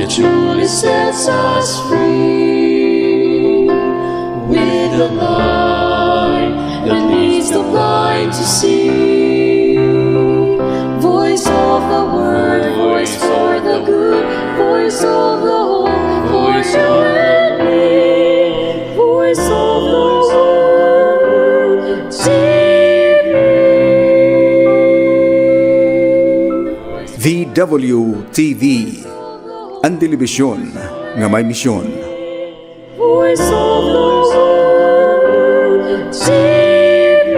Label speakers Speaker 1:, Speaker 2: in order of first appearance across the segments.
Speaker 1: truly sets us free. With the light that leads the blind to see. Voice of the word, voice for the good, voice of the hope, voice of the voice of the word, TV.
Speaker 2: VWTV, ang telebisyon nga may misyon.
Speaker 1: Voice of the world, TV.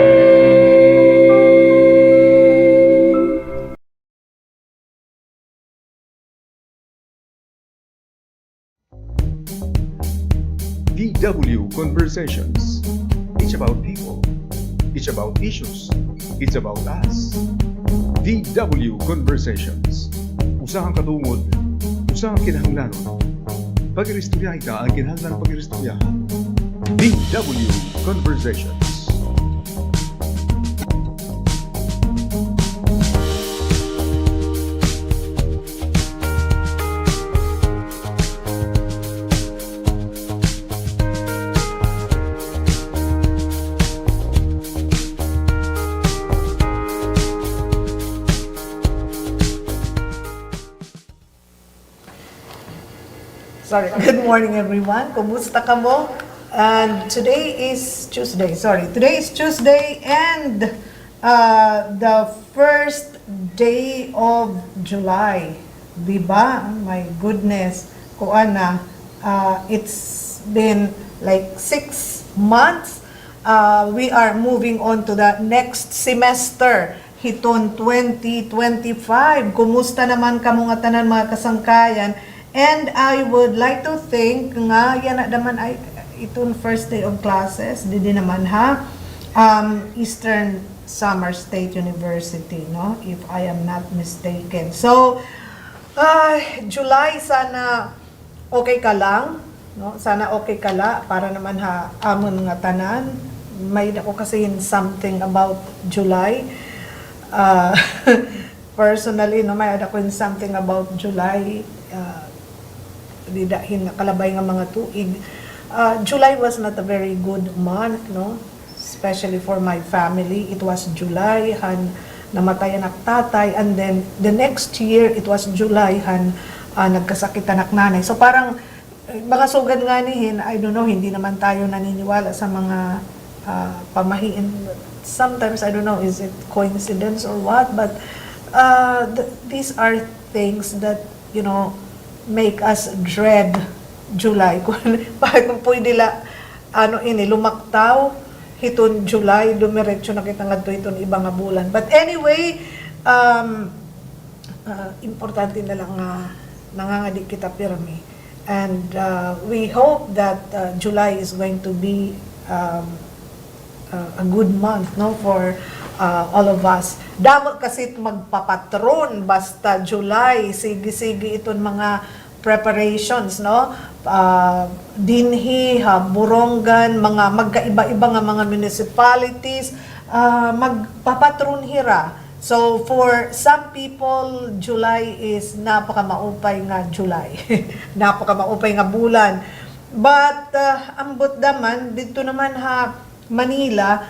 Speaker 2: VW Conversations. It's about people. It's about issues. It's about us. VW Conversations. Usahang katungod, usahang kinahanglanon. Pag-iristorya ita ang kinahanglan pag-iristorya. VW Conversations.
Speaker 3: Sorry. Good morning, everyone. Kumusta ka mo? And today is Tuesday. Today is Tuesday and the first day of July. Diba? My goodness. Kuana, it's been like 6 months. We are moving on to the next semester. Hiton 2025. Kumusta naman ka mga tanan mga kasangkayan? And I would like to think nga yan na naman ay itong first day of classes didi naman ha Eastern Summer State University, no, if I am not mistaken. So July, sana okay ka lang, no, sana okay ka la para naman ha amon nga tanan. May ako kasi something about July, personally, no, may ako something about July, didahin kalabay nga mga tuig. July was not a very good month, no, especially for my family. It was July han namatayan ang tatay, and then the next year it was July han nagkasakit anak nanay. So parang mga sugad nga nihin, I don't know, hindi naman tayo naniniwala sa mga pamahiin. Sometimes I don't know, is it coincidence or what, but these are things that, you know, make us dread July. Kung pwede la lumaktaw hiton July, dumiretso na kita ngadto hiton ibang nga bulan. But anyway, importante na lang nga nangangadi kita pirmi. And we hope that July is going to be a good month, no, for all of us. Damo kasi magpapatron basta July, sige-sige iton mga preparations, no, dinhi ha Borongan, mga magkaiba-iba nga mga municipalities magpapatron hira. So for some people, July is napaka-maupay nga July. Napaka-maupay nga bulan. But ambot daman dito naman ha Manila,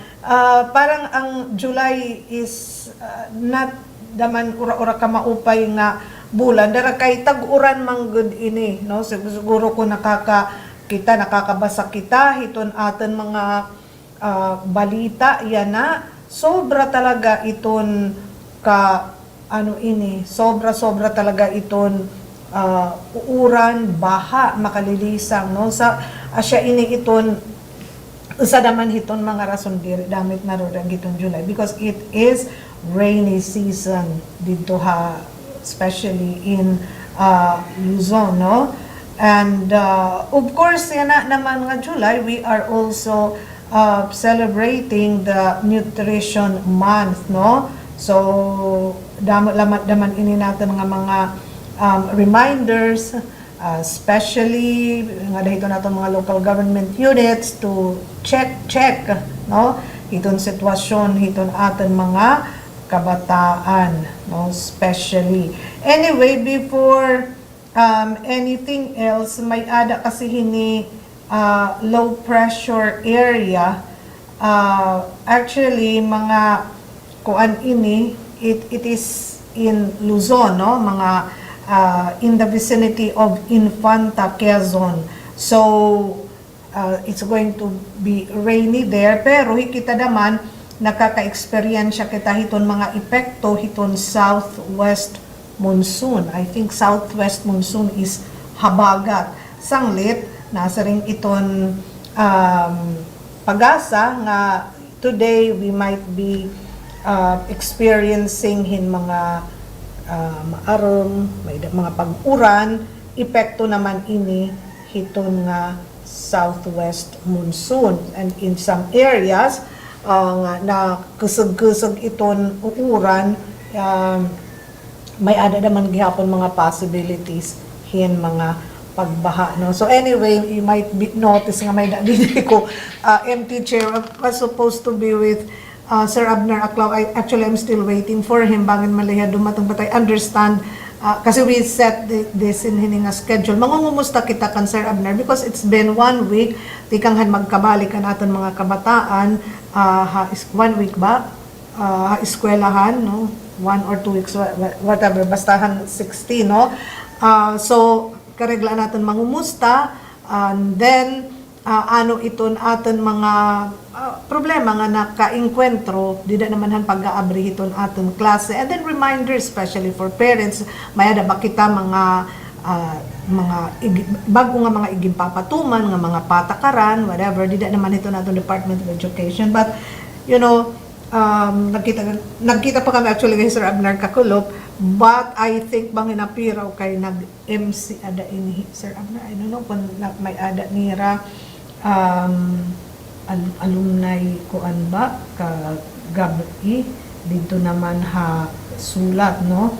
Speaker 3: parang ang July is not daman ura-ura ka maupay nga bulan. Dara kay tag-uran man good ini, no? Siguro ko nakakabasa kita hiton aton mga balita yan na sobra talaga iton ka sobra talaga iton uuran, baha, makalilisang, no, sa asya ini iton sa daman hiton mga rason diri damit na ron giton July because it is rainy season dito ha, especially in Luzon, no. And of course yan na naman nga July, we are also celebrating the nutrition month, no. So daman ini natin mga reminders, especially nga dahito nato mga local government units to check no iton sitwasyon hiton aton mga kabataan, no, especially. Anyway, before Anything else, may ada kasi hini low pressure area. Actually, mga kuan ini, it is in Luzon, no? Mga in the vicinity of Infanta, Quezon. So, it's going to be rainy there. Pero hikita naman, nakaka-experience kita hiton mga epekto hiton southwest monsoon. I think southwest monsoon is habagat. Sanglit, nasa ring iton pag-asa nga today we might be experiencing mga maaron, may mga pag-uran, epekto naman ini hiton nga southwest monsoon. And in some areas, nga na kusog-kusog iton uuran, may ada naman gihapon mga possibilities hin mga pagbaha, no? So anyway, you might be notice nga may dili ko empty chair. I was supposed to be with Sir Abner Aclaw. I'm still waiting for him bangin maliha dumatong, but I understand kasi we set this in hininga schedule. Mangungumusta kita kan Sir Abner because it's been 1 week tikanghan magkabalik kan aton mga kabataan. 1 week ba? Eskwelahan, no? 1 or 2 weeks, whatever, bastahan 16, no? So, kareglaan natin mangumusta, and then, ano iton aton mga problema nga naka-inkwentro, di na naman han pag-aabri iton aton klase, and then reminders, especially for parents, mayada ba kita bago nga mga igimpapatuman, nga mga patakaran, whatever, di na naman ito natin Department of Education, but, you know, nagkita pa kami actually kay Sir Abner Kakulop, but I think bangin napiraw kay nag-MC ada ini Sir Abner, I don't know kung may ada nira alumni kuan ba ka gabi dito naman ha sulat, no?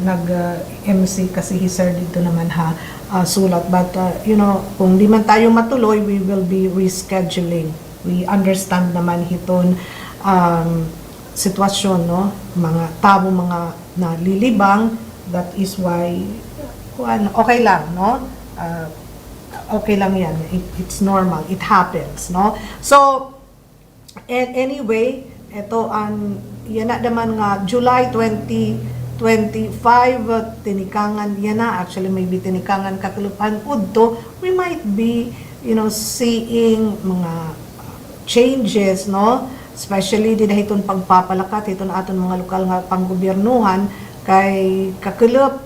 Speaker 3: Nag-MC kasi Sir dito naman ha sulat, but you know, kung di man tayo matuloy, we will be rescheduling. We understand naman hiton sitwasyon, no? Mga tabo, mga nalilibang, that is why okay lang, no? Okay lang yan, it's normal, it happens, no? So and anyway, ito yan na naman nga July 2025 tinikangan yan na, actually maybe tinikangan kakulupan udto, we might be, you know, seeing mga changes, no? Especially di dahiton pagpapalakat iton aton mga lokal nga panggobyernuhan kay kakulop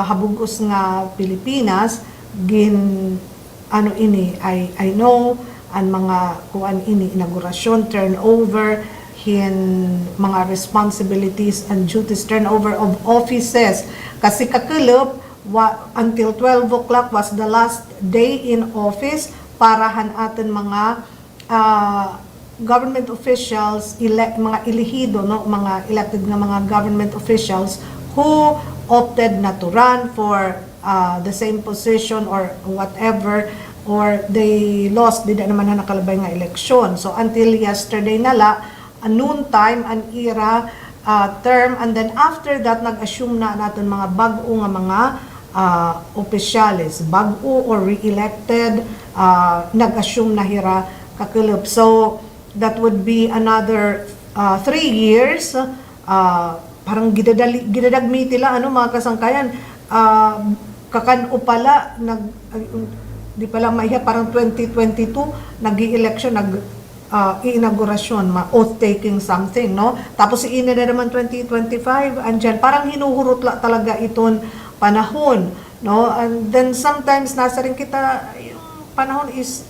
Speaker 3: habugos nga Pilipinas gin ano ini, I know ang mga kuan ini inaugurasyon, turnover hin mga responsibilities and duties, turnover of offices kasi kakulop until 12 o'clock was the last day in office para han aton mga government officials, mga elehido, no? Mga elected na mga government officials who opted not to run for the same position or whatever, or they lost, di na naman na nakalabay nga eleksyon. So until yesterday nala, noon time, an era term, and then after that, nag-assume na natin mga bago nga mga opisyalis, bago or re-elected, nag-assume na hira kakulop. So that would be another 3 years. Parang gidadagmi tila mga kasangkayan, kakano pala di pala maiya, parang 2022 nag-i-election, inaugurasyon, oath taking something, no? Tapos iina na naman 2025, andyan parang hinuhurot talaga iton panahon, no? And then sometimes nasa rin kita yung panahon is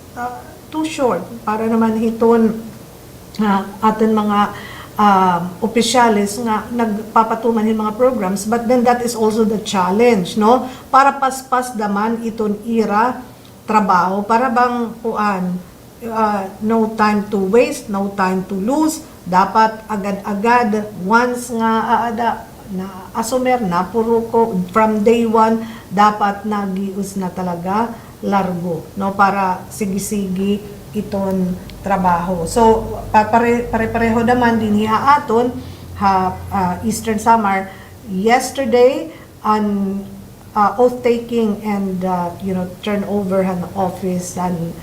Speaker 3: too short para naman hiton atin mga opisyalis nga nagpapatuman yung mga programs, but then that is also the challenge, no? Para paspas naman iton ira trabaho, para bang no time to waste, no time to lose, dapat agad-agad once nga na asumer na puro ko from day 1 dapat nagius na talaga largo, no, para sige-sige iton trabaho. So pare-pareho naman din aton Eastern Samar yesterday oath taking and turn over an office and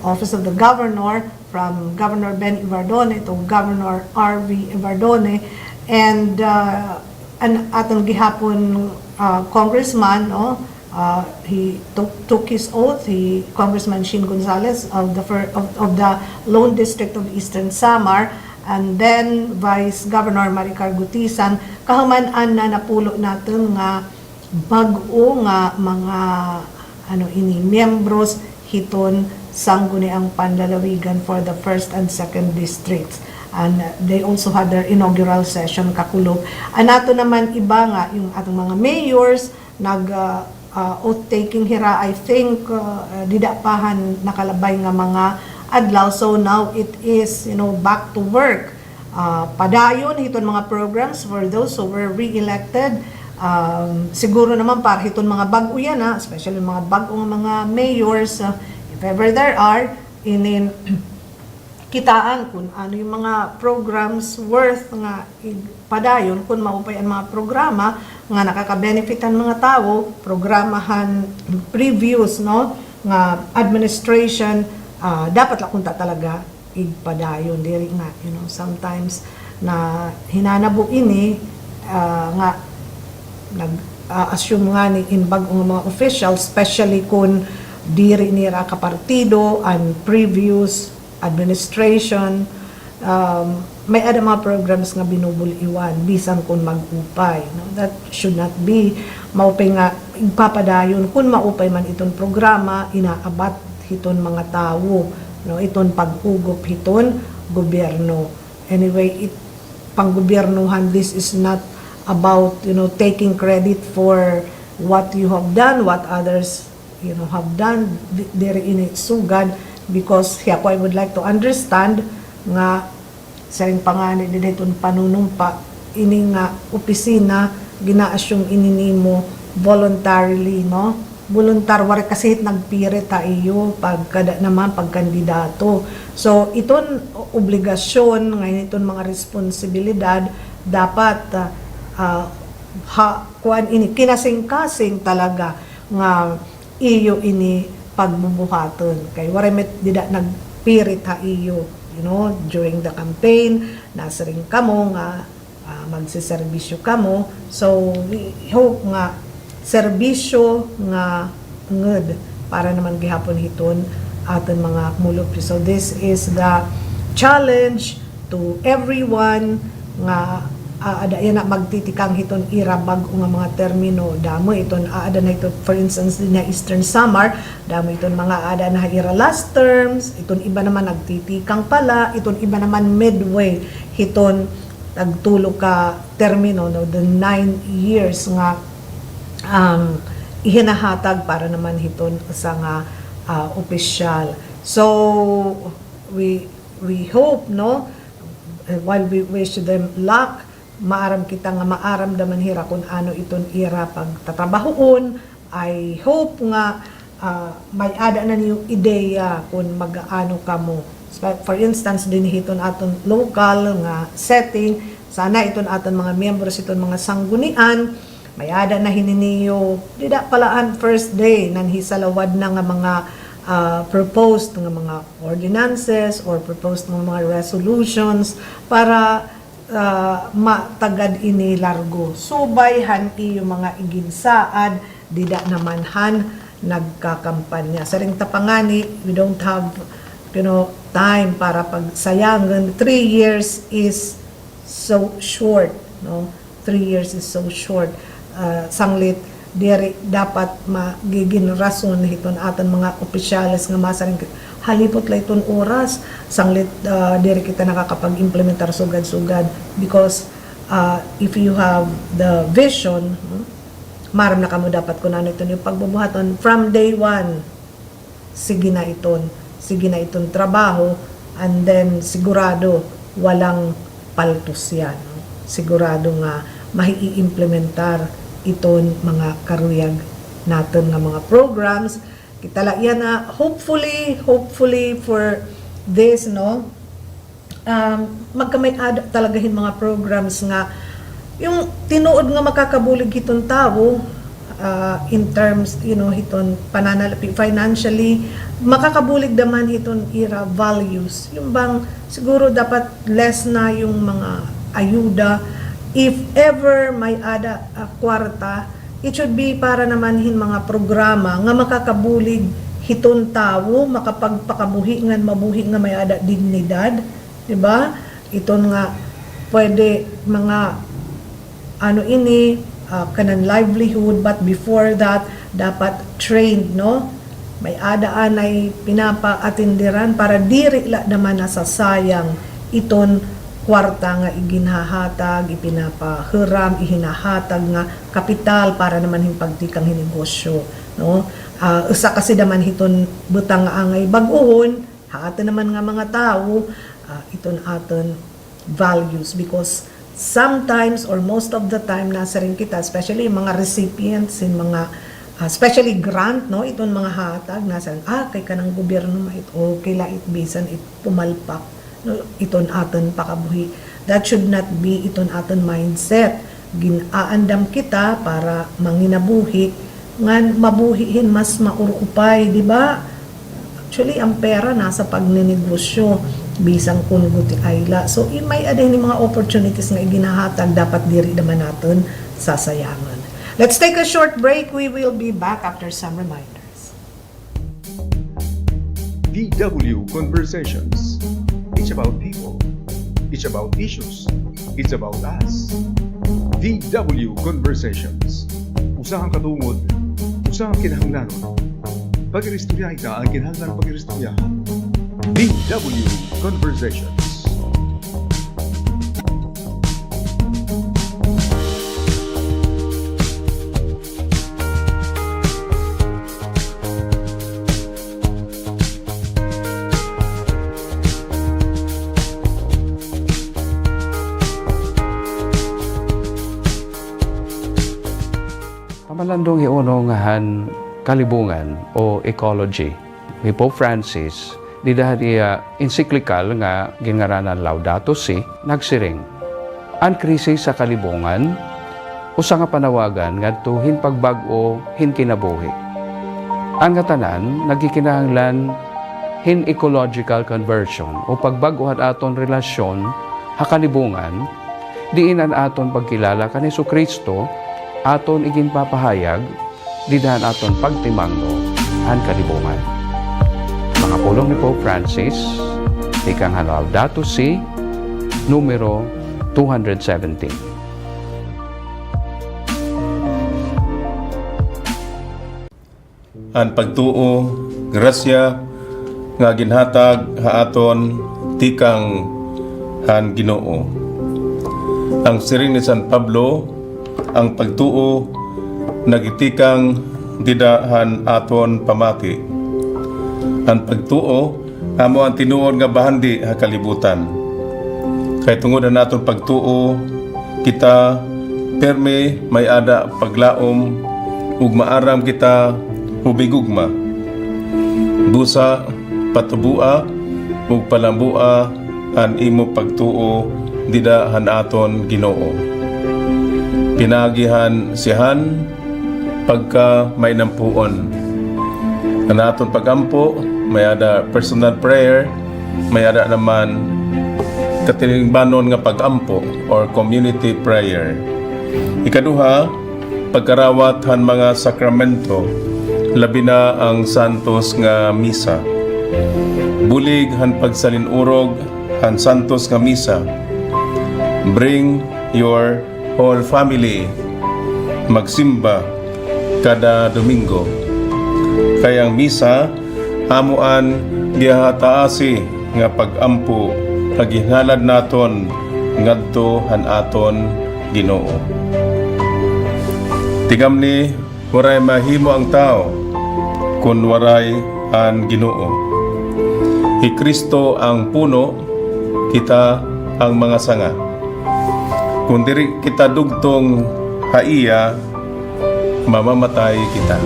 Speaker 3: office of the governor from Governor Ben Ibardone to Governor R.V. Ibardone, and an atong gihapon congressman, no, he took his oath, Congressman Shin Gonzales of the Lone District of Eastern Samar, and then Vice Governor Maricar Gutisan. Kahuman-an na napulo natin nga bag-o nga mga miyembros hiton sangguniang panlalawigan for the first and second districts, and they also had their inaugural session kakulog. Anato naman iba nga yung atong mga mayors nag oath taking hira, I think didapahan nakalabay nga mga adlaw. So now it is back to work. Padayon hiton mga programs for those who were re-elected. Siguro naman para hiton mga bag-o yan, especially mga bag-o mga mayors, if ever there are, kitaan kung ano yung mga programs worth nga padayon kung maupay ang mga programa nga nakaka-benefitan mga tao, programahan previous nga administration, dapat lang kunta talaga igpadayon diri nga sometimes na hinanabo ini nga nag-assume nga ni inbag ang mga officials, especially kung diri nira kapartido and previous administration, may ada mga programs nga binubuliwan bisan kung mag-upay. That should not be. Maupay nga ipapadayon kung maupay man itong programa, inaabat hiton mga tao, iton pag-ugop hiton gobyerno. Anyway, pang-gobyernohan, this is not about taking credit for what you have done, what others have done there in sugad, because I would like to understand nga sa ring pangani dito panunumpa ini nga opisina gina-assume ininimo voluntarily, voluntar wala kasi nagpire ta iyo pagkandidato. So iton obligasyon ngayon iton mga responsibilidad dapat kinasing-kasing talaga nga iyo ini pagbubuhaton kay wala met dida nagpirit ha iyo during the campaign nasa ring kamo nga magsiserbisyo kamo. So we hope nga serbisyo nga ngud para naman gihapon hiton aton mga mulupyo. So this is the challenge to everyone nga ada yan na magtitikang hiton ira bag-o nga mga termino damo iton ada na ito, for instance din na Eastern Samar damo iton mga ada na ira last terms, iton iba naman nagtitikang pala, iton iba naman midway hiton nagtulo ka termino the 9 years nga ihinahatag para naman hiton sa nga opisyal. So we hope while we wish them luck, maaram kita nga maaramdaman hira kung ano iton ira pagtatrabahoon. I hope nga may ada na niyo ideya kung mag-ano kamo. For instance, din hiton aton local nga setting, sana iton aton mga members iton mga sanggunian, may ada na hininiyo, dida palaan first day, nanhisalawad na nga mga proposed nga mga ordinances or proposed mga resolutions para matagad ini largo. Subayhan iyo mga iginsaad, dida naman han nagkakampanya. Sa ring tapangani, we don't have time para pagsayangan. 3 years is so short, 3 years is so short. Sanglit diri dapat magiging rason hiton aton mga opisyales nga masaring halipot la iton oras sanglit diri kita nakakapag-implementar sugad-sugad, because if you have the vision, maram na kamo dapat kun ano iton yung pagbubuhaton from day 1. Sige na iton trabaho, and then sigurado walang paltos yan, sigurado nga mai-implementar iton mga karuyag naton nga mga programs. Kita la yan na hopefully for this magkamay ada talagahin mga programs nga yung tinuod nga makakabulig itong tao, in terms, hiton pananalapi financially, makakabulig naman hiton ira values. Yung bang siguro dapat less na yung mga ayuda. If ever may ada kwarta, it should be para naman hin mga programa nga makakabulig hiton tao, makapagpakabuhi nga mabuhi nga may ada dignidad, di ba? Iton nga pwede mga kanan livelihood, but before that dapat trained, no? May adaan ay pinapaatindiran para diri la naman nasasayang iton kwarta nga iginhahatag, ipinapahiram, ihinahatag nga kapital para naman hin pagtikang hinegosyo, no? Usa kasi naman hiton butang nga angay bag-ohon, haata naman nga mga tao, iton aton values, because sometimes or most of the time nasa rin kita, especially yung mga recipients in mga especially grant, no, iton mga hatag nasa rin, kay kanang gobyerno mait o kay lait bisan it pumalpak, no, iton aton pakabuhi. That should not be iton aton mindset. Ginaandam kita para manginabuhi ngan mabuhihin mas maurupay, di ba? Actually ang pera nasa pagninegosyo bisang kun guti ayla. So, may adin ni mga opportunities nga iginahatag, dapat diri naman natin sasayangan. Let's take a short break. We will be back after some reminders.
Speaker 2: VW Conversations. It's about people. It's about issues. It's about us. VW Conversations. Usahang katungod. Usahang kinahanglanon. Pag-iristorya ita ang kinahanglan pag-iristoryahan. VW Conversations.
Speaker 4: Pamalandong iunongahan kalibungan o ecology ni Pope Francis di dahil encyclical nga gingaranan Laudato Si nagsiring ang krisis sa kalibungan usa nga panawagan ngadto hin pagbag-o hin kinabuhi. Ang tanan nagikinahanglan hin ecological conversion o pagbag-ohan aton relasyon ha kalibungan diinan aton pagkilala kan Jesucristo aton igin papahayag di dahan aton pagtimangno han kalibungan. Mga pulong ni Pope Francis, ikang Laudato Si, numero 217.
Speaker 5: Ang pagtuo, grasya, nga ginhatag haaton tikang han Ginoo. Ang siring ni San Pablo, ang pagtuo, nagitikang didahan aton pamati. Ang pagtuo, amo ang tinuod nga bahandi ha kalibutan. Kay tungod na naton pagtuo, kita perme may ada paglaom ug maaram kita hubigugma. Busa patubua ug palambua an imo pagtuo didahan aton Ginoo. Pinagihan sihan pagka may nampuon. Ang aton pagampo, may ada personal prayer, may ada naman katilingbanon nga pagampo or community prayer. Ikaduha, pagkarawat han mga sakramento, labi na ang santos nga misa. Bulig han pagsalinurog han santos nga misa. Bring your whole family magsimba kada Domingo. Kayang misa amuan gihataasi nga pagampo kaginhalad naton ngadto han aton Ginoo. Tigamni waray mahimo ang tao kun waray an Ginoo. Si Kristo ang puno, kita ang mga sanga. Kung diri kita dugtong haiya, mamamatay kita.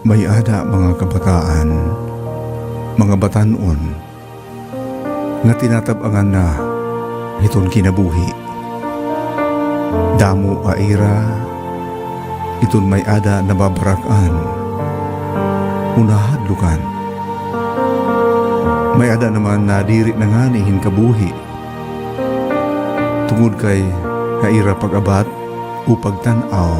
Speaker 6: May ada mga kabataan, mga batanon, nga tinatabangan na iton kinabuhi. Damo a ira, iton may ada na babarakan, unahadlukan. May ada naman na diri na nga ni hinkabuhi. Tungod kay kaira pag-abat o pagtanaw,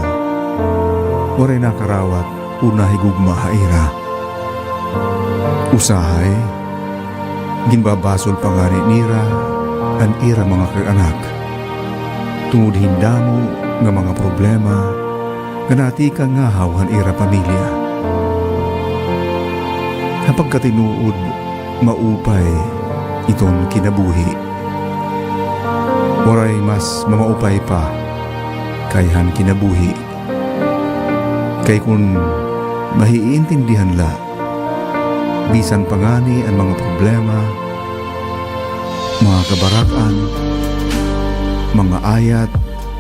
Speaker 6: waray nakarawat unahigugma haira. Usahay, ginbabasol pa nga ni nira an ira mga kaanak. Tungod hindamo nga mga problema nga natika nga hawan ira pamilya. Kapag katinuod, maupay iton kinabuhi. Waray mas mamaupay pa kayhan kinabuhi. Kay kung mahiintindihan la, bisan pangani ang mga problema, mga kabarakan, mga ayat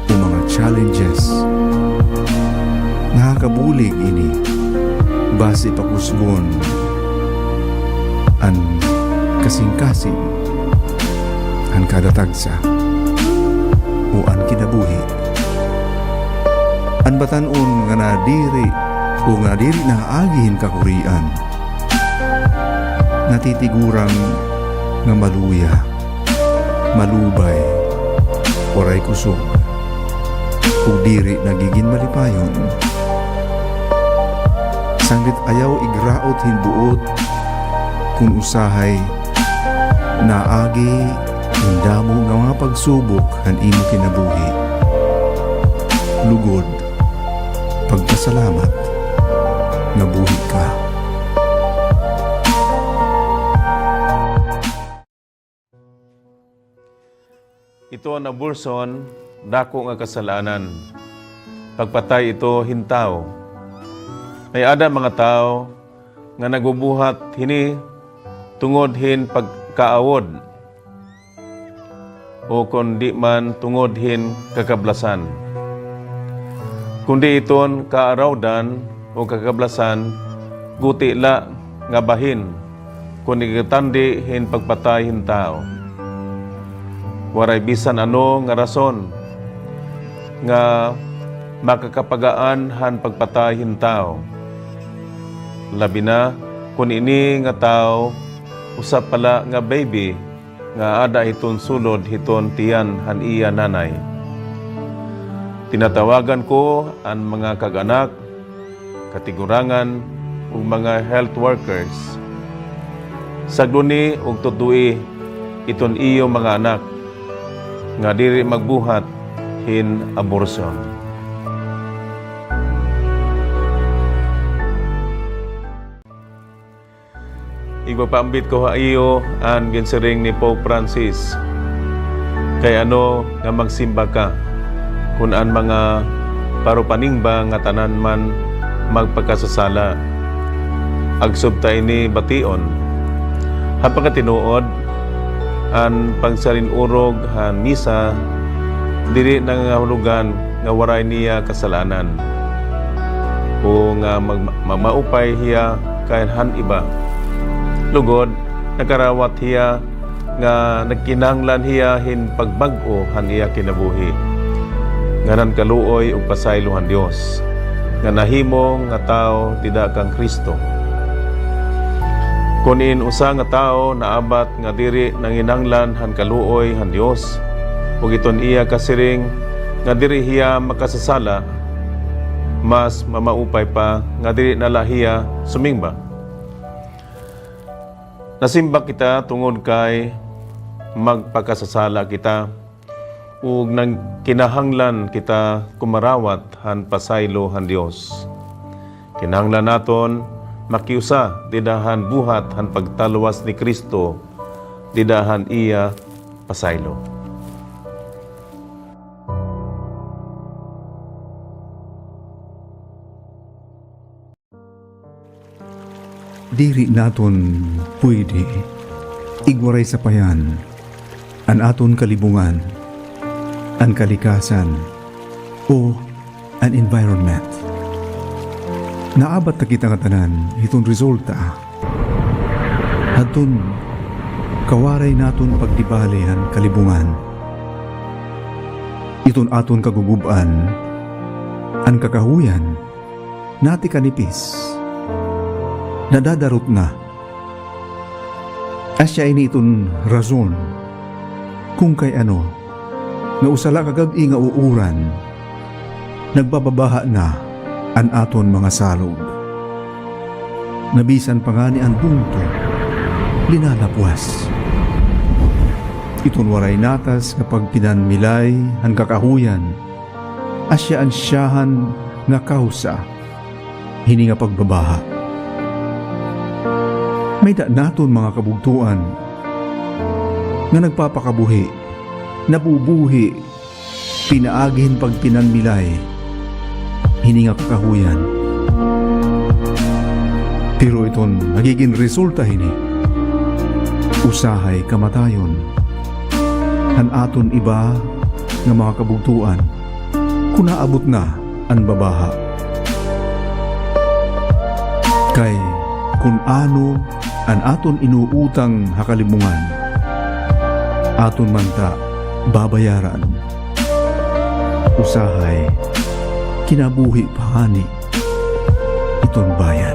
Speaker 6: o mga challenges, nakakabulig ini base pakusgon an kasing-kasing an kadatagsa o an kinabuhi. An batanon nga nadiri o nga diri na agihin kakurian, natitigurang nga maluya, malubay, oray kusog, ug diri nagiging malipayon. Sanglit ayaw igraot hinbuot kung usahay naagi hindamo nga mga pagsubok han imo kinabuhi. Lugod, pagpasalamat nga buhi ka.
Speaker 5: Ito ang abortion, dako nga kasalanan. Pagpatay ito hintaw. May ada mga tao nga nagubuhat hini tungod hin pagkaawod o kundi man tungod hin kakablasan. Kundi iton kaarawdan o kakablasan, guti la nga bahin kundi katandi hin pagpatay hintao. Waray bisan ano nga rason nga makakapagaan han pagpatay hintao. Labi na kung ini nga tao usap pala nga baby nga ada hiton sulod hiton tiyan han iya nanay. Tinatawagan ko ang mga kaganak, katigurangan ug mga health workers. Sagduni ug tudui iton iyo mga anak nga diri magbuhat hin abortion. Igpapaambit ko ha iyo ang ginsiring ni Pope Francis. Kay ano nga magsimba ka kung ang mga parupaningba nga tanan man magpagkasasala. Agsubta ini bation. Hapang tinuod ang pagsarinurog han misa diri nangahulugan nga waray niya kasalanan o nga maupay hiya kayan han iba. Lugod, nakarawat hiya nga nagkinahanglan hiya hin pagbag-o han iya kinabuhi. Ngaran kaluoy ug pasaylo han Dios nga nahimo nga tao tidak kang Kristo. Kunin usa nga tao naabat nga diri nanginanglan han kaluoy han Dios ug iton iya kasiring nga diri hiya makasasala, mas mamaupay pa nga diri nalahiya sumingba. Nasimba kita tungod kay magpakasasala kita ug nang kinahanglan kita kumarawat han pasaylo han Dios. Kinahanglan naton makiusa didahan buhat han pagtalwas ni Kristo, didahan iya pasaylo.
Speaker 6: Diri naton pwede igwaray sa payan an aton kalibungan, an kalikasan o an environment. Naabat na kita nga tanan itong resulta. Hadton kawaray naton pagdibalihan kalibungan. Iton aton kaguguban, an kakahuyan, nati kanipis, nadadarot na. Asya ini iton rason, kung kay ano, nga usala kagag nga uuran, nagbababaha na an aton mga salog. Nabisan pa nga ni ang bungto, linalapwas. Iton waray natas kapag pinanmilay ang kakahuyan, asya ansyahan nga kausa, hini nga pagbabaha. May da naton mga kabugtuan nga nagpapakabuhi, nabubuhi, pinaagin pag pinanmilay, hini nga kakahuyan. Pero iton nagiging resulta hini, usahay kamatayon. Han aton iba nga mga kabugtuan, kung naabot na ang babaha. Kay kung ano ang aton inuutang hakalimungan, aton manta babayaran. Usahay, kinabuhi pahani, iton bayan.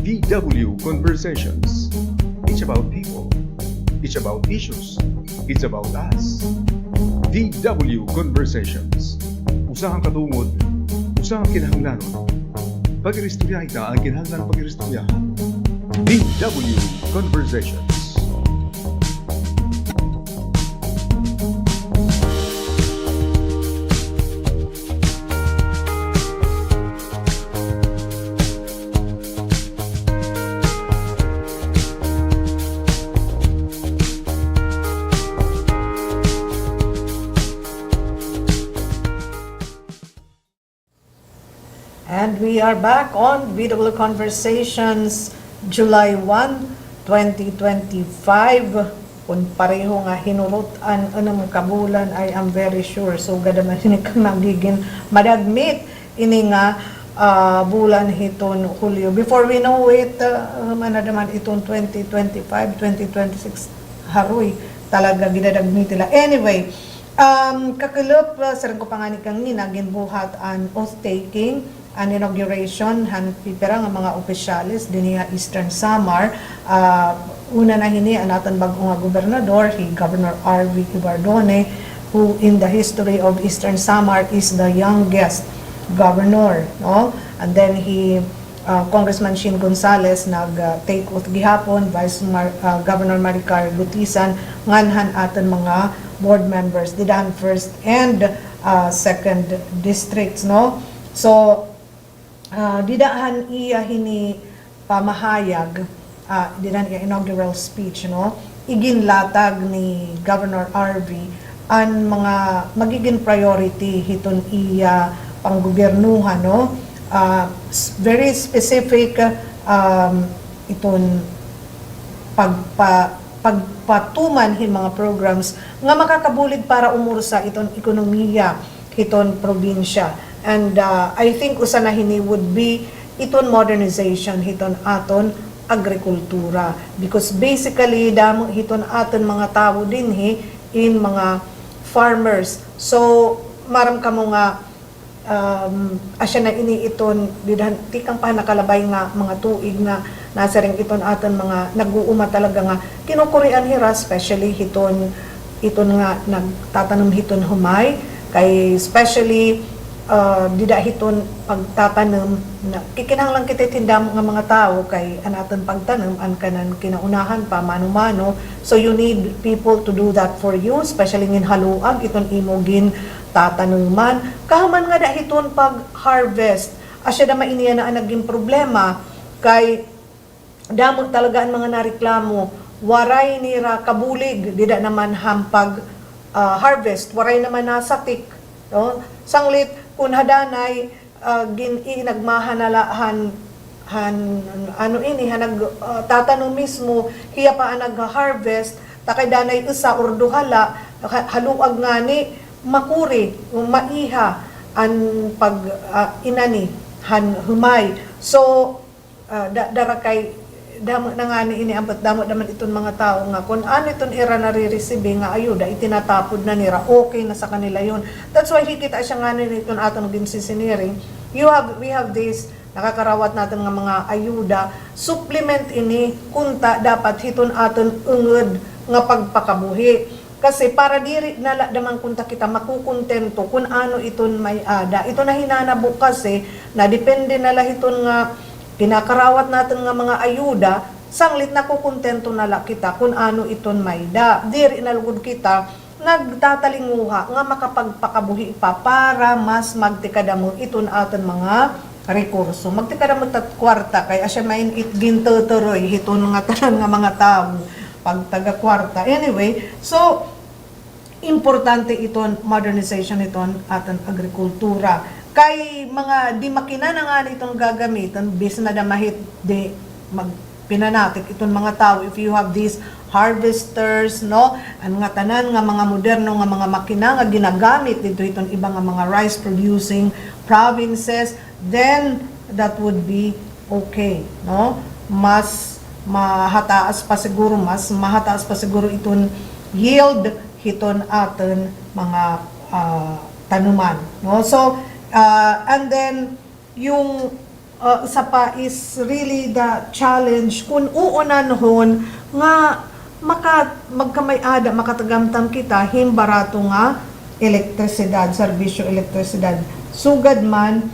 Speaker 2: VW Conversations. It's about people. It's about issues. It's about us. VW Conversations. Usahang katungod, usahang kinahanglanon. Pag-iristorya ita ang kinahanglan pag-iristorya. VW Conversations.
Speaker 3: And we are back on VW Conversations, July 1, 2025. Kung pareho nga hinurot ang anong kabulan, I am very sure. So, gadaman ini kang magiging madagmit ini nga bulan hiton Hulyo. Before we know it, manadaman itong 2025, 2026, haroy talaga ginadagmit nila. Anyway, kakulop, sarang ko pangani kang ninagin buhat an oath-taking, an inauguration, han pipira nga mga opisyalis din nga Eastern Samar. Una na hini ang aton bagong nga gobernador, Governor R.V. Ibardone, who in the history of Eastern Samar is the youngest governor, no? And then Congressman Shin Gonzales nag-take oath gihapon, Governor Maricar Gutisan, nganhan aton mga board members, didahan first and second districts, no? So, didahan iya hini pamahayag, didahan iya inaugural speech, no? Iginlatag ni Governor R.V. ang mga magiging priority hiton iya panggobernuhan, no? Very specific iton pagpatuman hin mga programs nga makakabulig para umursa iton ekonomiya hiton probinsya. And I think usa na hini would be iton modernization hiton aton agrikultura, because basically damo hiton aton mga tao dinhi in mga farmers. So maram kamo nga asya na ini iton didahan tikang pa nakalabay nga mga tuig nga nasa ring iton aton mga nag-uuma talaga nga kinukurian hira, especially hiton nga nagtatanom hiton humay, kay especially dida hiton pagtatanom na kikinahanglan kita tindam nga mga tao kay anaton pagtanom an kanan kinaunahan pa mano-mano. So you need people to do that for you, especially ngin haluag iton imogin tatanuman kahaman nga dahiton pag harvest asya da mainiya na naging problema kay damo talaga ang mga nareklamo waray nira kabulig dida naman hampag harvest waray naman nasatik no sanglit kun hadanay nagmahanalahan ano ini hanag tatanong mismo hiya pa ang nag-harvest takay danay isa or duhala haluag ngani makuri maiha an pag inani han humay so darakay damo na nga ni iniabot damo naman itong mga tao nga kung ano itong era nare-receive nga ayuda itinatapod na nila okay na sa kanila yun that's why hikita siya nga ni itong atong ginsisiniring we have this nakakarawat natin nga mga ayuda supplement ini kunta dapat hiton aton ungod nga pagpakabuhi kasi para diri nala damang kunta kita makukontento kung ano iton may ada ito na hinanabo kasi na depende nala hiton nga kinakarawat natin nga mga ayuda sanglit nakukontento nala kita kung ano iton may da diri nalugod kita nagtatalinguha nga makapagpakabuhi pa para mas magtikadamo iton aton mga rekurso. Magtikadamo tat kwarta kay asya main it gintuturoy hiton nga tanan nga mga tao pag taga kwarta. Anyway, so importante iton modernization iton aton agrikultura. Kay mga di makina na nga itong gagamitan bis na damahit di magpinanatik itong mga tao if you have these harvesters no ang nga tanan nga mga moderno nga mga makina nga ginagamit dito itong ibang nga mga rice producing provinces then that would be okay no mas mahataas pa siguro itong yield hiton aton mga tanuman no so and then yung isa pa is really the challenge kung uunanhon nga magkamay-ada makatagamtam kita himbarato nga elektrisidad, serbisyo elektrisidad sugad man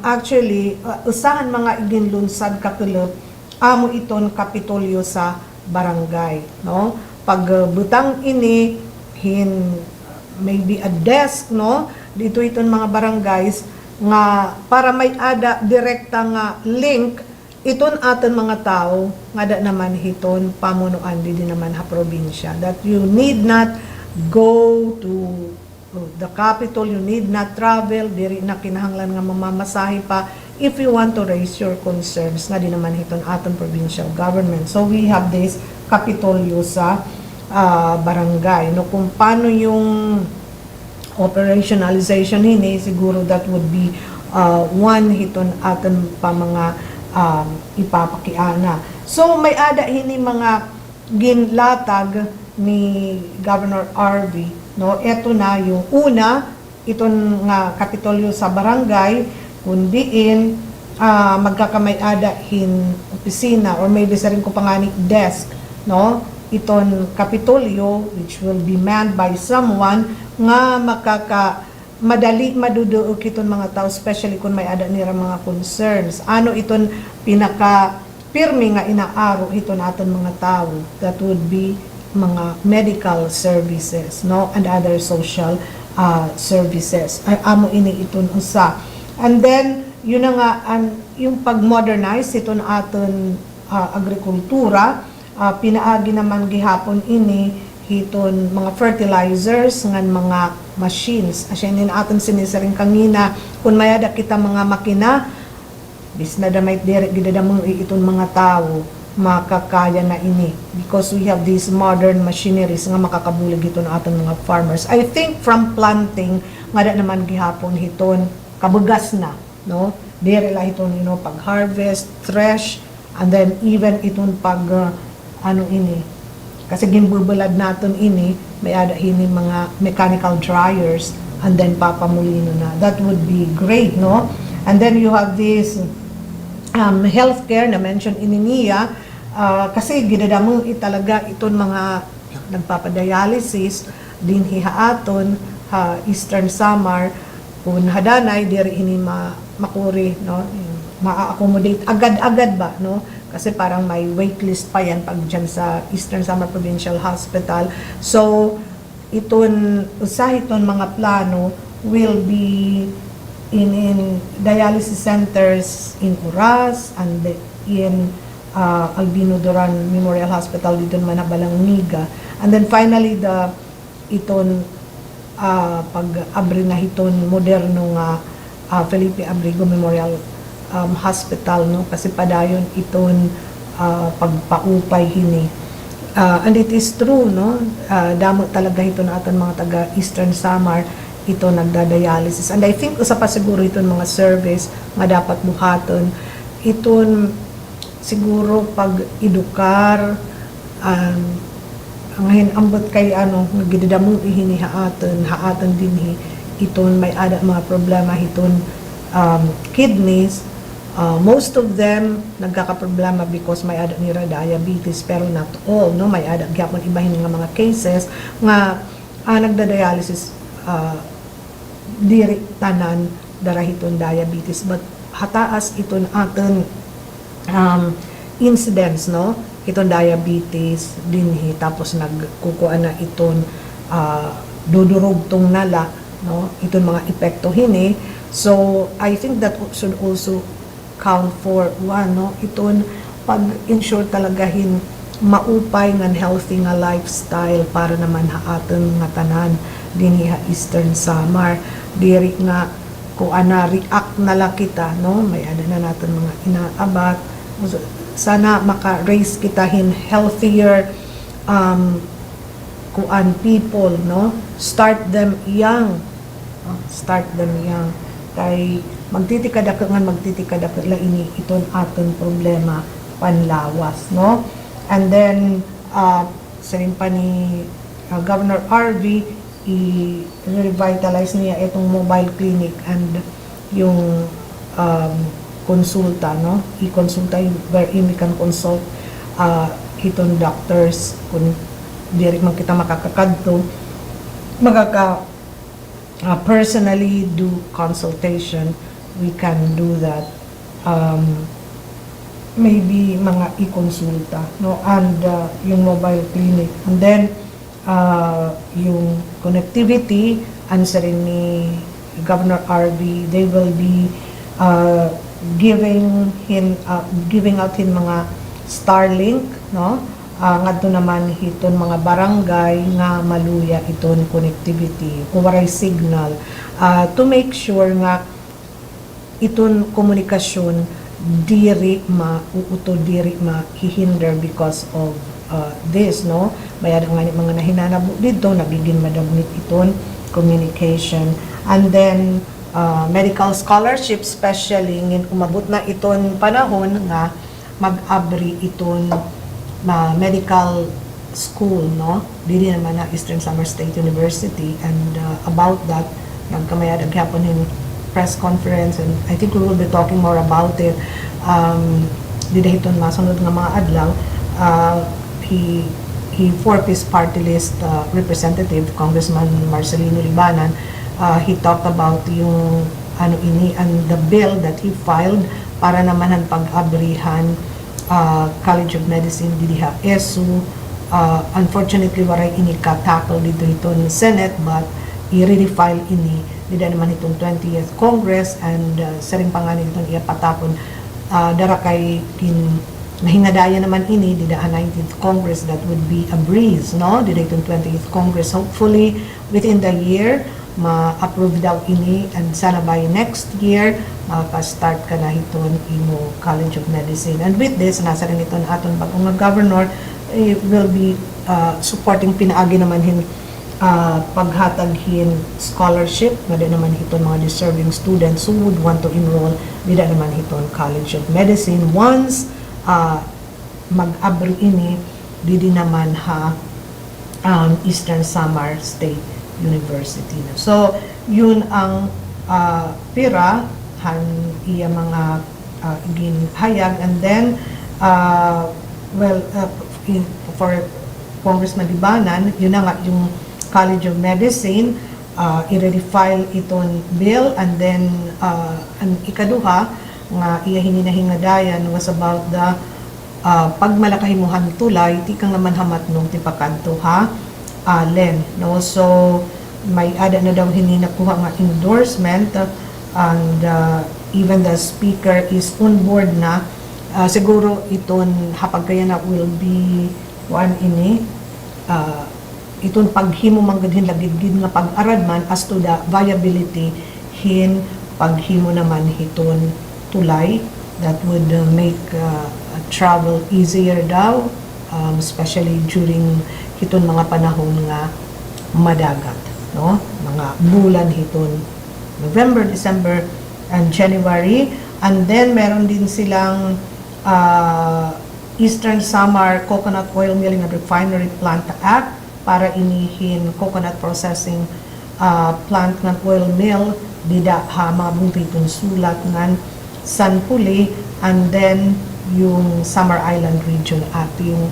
Speaker 3: actually usahan mga iginlunsad kapilot amo iton kapitolyo sa barangay no pag butang ini maybe a desk no dito iton mga barangays nga para may ada direkta nga link iton aton mga tao nga da naman hiton pamunuan di naman ha probinsya that you need not go to the capital, you need not travel diri na kinahanglan nga mamamasahe pa if you want to raise your concerns nga di naman hiton aton provincial government. So we have this kapitolyo sa barangay no kung paano yung operationalization hini siguro that would be one hiton aton pa mga ipapakiana. So may ada hini mga ginlatag ni Governor RV no eto na yung una iton nga kapitolyo sa barangay kun diin magkakamay-ada hin opisina or maybe sa rin ko pangani desk no iton kapitolyo which will be manned by someone nga madali maduduog iton mga tao especially kung may ada nira mga concerns ano iton pinaka pirmi nga inaaro iton aton mga tao that would be mga medical services no and other social services ay amo ini iton usa and then yun na nga yung pag-modernize iton aton agrikultura pinaagi naman gihapon ini hiton mga fertilizers ngan mga machines asya nin aton sinisaring kangina kun mayada kita mga makina bis na damay dire gidadamong iton mga tao makakaya na ini because we have these modern machineries nga makakabulig iton aton mga farmers. I think from planting nga da naman gihapon hiton kabugas na no dire la hiton pag harvest thresh and then even iton pag ini kasi gimbubulad naton ini may ada hini mga mechanical dryers and then papamulino na that would be great no and then you have this healthcare na mention ini niya kasi ginadamo talaga iton mga nagpapadialysis din hihaaton Eastern Samar kung hadanay diri ini makuri no ma-accommodate agad-agad ba no kasi parang may waitlist pa yan pag dyan sa Eastern Samar Provincial Hospital so iton usahiton mga plano will be in dialysis centers in Uras and in Albino Duran Memorial Hospital dito naman na Balangniga. And then finally iton pag-abri na hiton moderno nga Felipe Abrigo Memorial Hospital, no, kasi padayon iton pagpaupay hini. And it is true, no, damo talaga ito na aton mga taga Eastern Samar ito nagda-dialysis. And I think usa pa siguro iton mga service nga dapat buhaton iton siguro pag-edukar ang hinambot kay gididamo ihini haaton dinhi iton may ada mga problema hiton kidneys. Most of them nagkakaproblema because may ada nira diabetes, pero not all, no, may ada gyapon ibahin nga mga cases nga nagda-dialysis diri tanan darahiton diabetes, but hataas iton aton incidence, no, iton diabetes dinhi tapos nagkukuan na iton dudurog tong nala, no, iton mga epekto hini. So I think that should also count for one, no, iton pag-ensure talagahin maupay ng healthy nga lifestyle para naman haaton nga tanan dinhi Eastern Samar. Diri nga kung react na lang kita, no, may ada na natin mga inaabat. Sana maka-raise kita in healthier people, no, start them young, kay magtitikada la ini iton aton problema panlawas, no. And then sa rin pa ni Governor RV i-revitalize niya itong mobile clinic and yung konsulta, no, i-konsulta wherein we can consult itong doctors kung diri man kita makakakadto personally do consultation, we can do that. Maybe mga i-konsulta, no, and yung mobile clinic, and then yung connectivity, answering ni Governor RV, they will be giving out hin mga Starlink, no, ngadto naman hiton mga barangay nga maluya iton connectivity kung waray signal, to make sure nga iton komunikasyon diri hihinder because of this, no. Mayad nga mga nahinanabo dito nabigin madagmit iton communication. And then medical scholarship, especially ngin umabot na iton panahon nga mag-abri iton medical school, no, dili naman na Eastern Samar State University. And about that nagkamayad aghapon hin press conference, and I think we will be talking more about it didahiton masunod nga mga adlaw. He formed his party list representative, Congressman Marcelino Libanan. He talked about yung and the bill that he filed para naman ang pag-abrihan College of Medicine diha ESU. Unfortunately waray ini ka-tackle dito ni Senate, but i-refile ini dida naman itong 20th Congress, and sa rin pangalan itong iapatapon dara kay nahingadaya naman ini dida 19th Congress. That would be a breeze, no, dida itong 20th Congress. Hopefully within the year ma-approve daw ini, and sana by next year maka-start ka na hiton imo College of Medicine. And with this, nasa rin ito na aton bagong governor will be supporting pinaagi naman hin paghatag hin scholarship na din naman hiton mga deserving students who would want to enroll dida naman hiton College of Medicine once mag-abri ini didi naman Eastern Samar State University. So yun ang pira iya mga ginhayag. And then for Congressman Libanan, yun na nga yung College of Medicine, i-refile iton bill. And then ang ikaduha nga iya hininahingadayan was about the pagmalakahimuhan tulay ti kang naman hamat nung tipakanto Allen, no? So may ada na daw hininakuha nga endorsement, and even the speaker is on board na. Siguro iton hapag kaya na will be one ini iton paghimo manggudhin lagidgid nga pag-arad man as to the viability hin paghimo naman hiton tulay that would make travel easier daw, especially during hiton mga panahon nga madagat, no? Mga bulan hiton November, December, and January. And then meron din silang Eastern Samar Coconut Oil Milling and Refinery Plant Act para inihin coconut processing plant ng oil mill dida ha mga bungtitong sulat ng Sanpuli. And then yung Samar Island Region Act, yung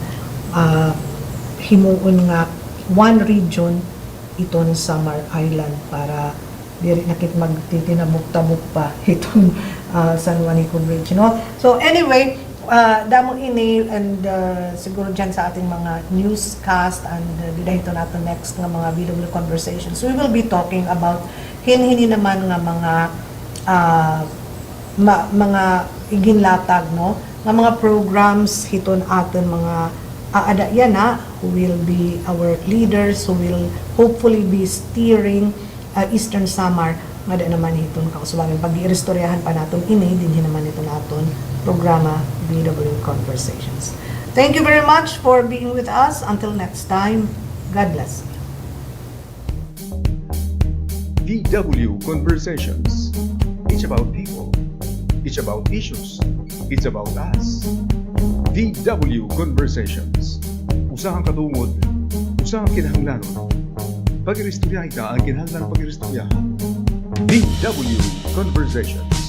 Speaker 3: himuon nga one region iton Samar Island para diri nakit magtitinamuk-tamuk pa itong San Juanico Bridge, no? So anyway, damo ini, and siguro dyan sa ating mga newscast and dito natin next nga mga VW conversations, we will be talking about hinhini naman nga mga iginlatag, no? Nga mga programs hiton aton mga aada yan who will be our leaders, who will hopefully be steering Eastern Samar nga da naman hiton kausubangan pag-irestoryahan pa naton ini dinhi naman ito naton programa VW Conversations. Thank you very much for being with us. Until next time, God bless you.
Speaker 2: VW Conversations. It's about people. It's about issues. It's about us. VW Conversations. Usahang katungod. Usahang kinahanglanon. Pag-iristorya ita ang kinahanglan pag-iristoryahan. VW Conversations.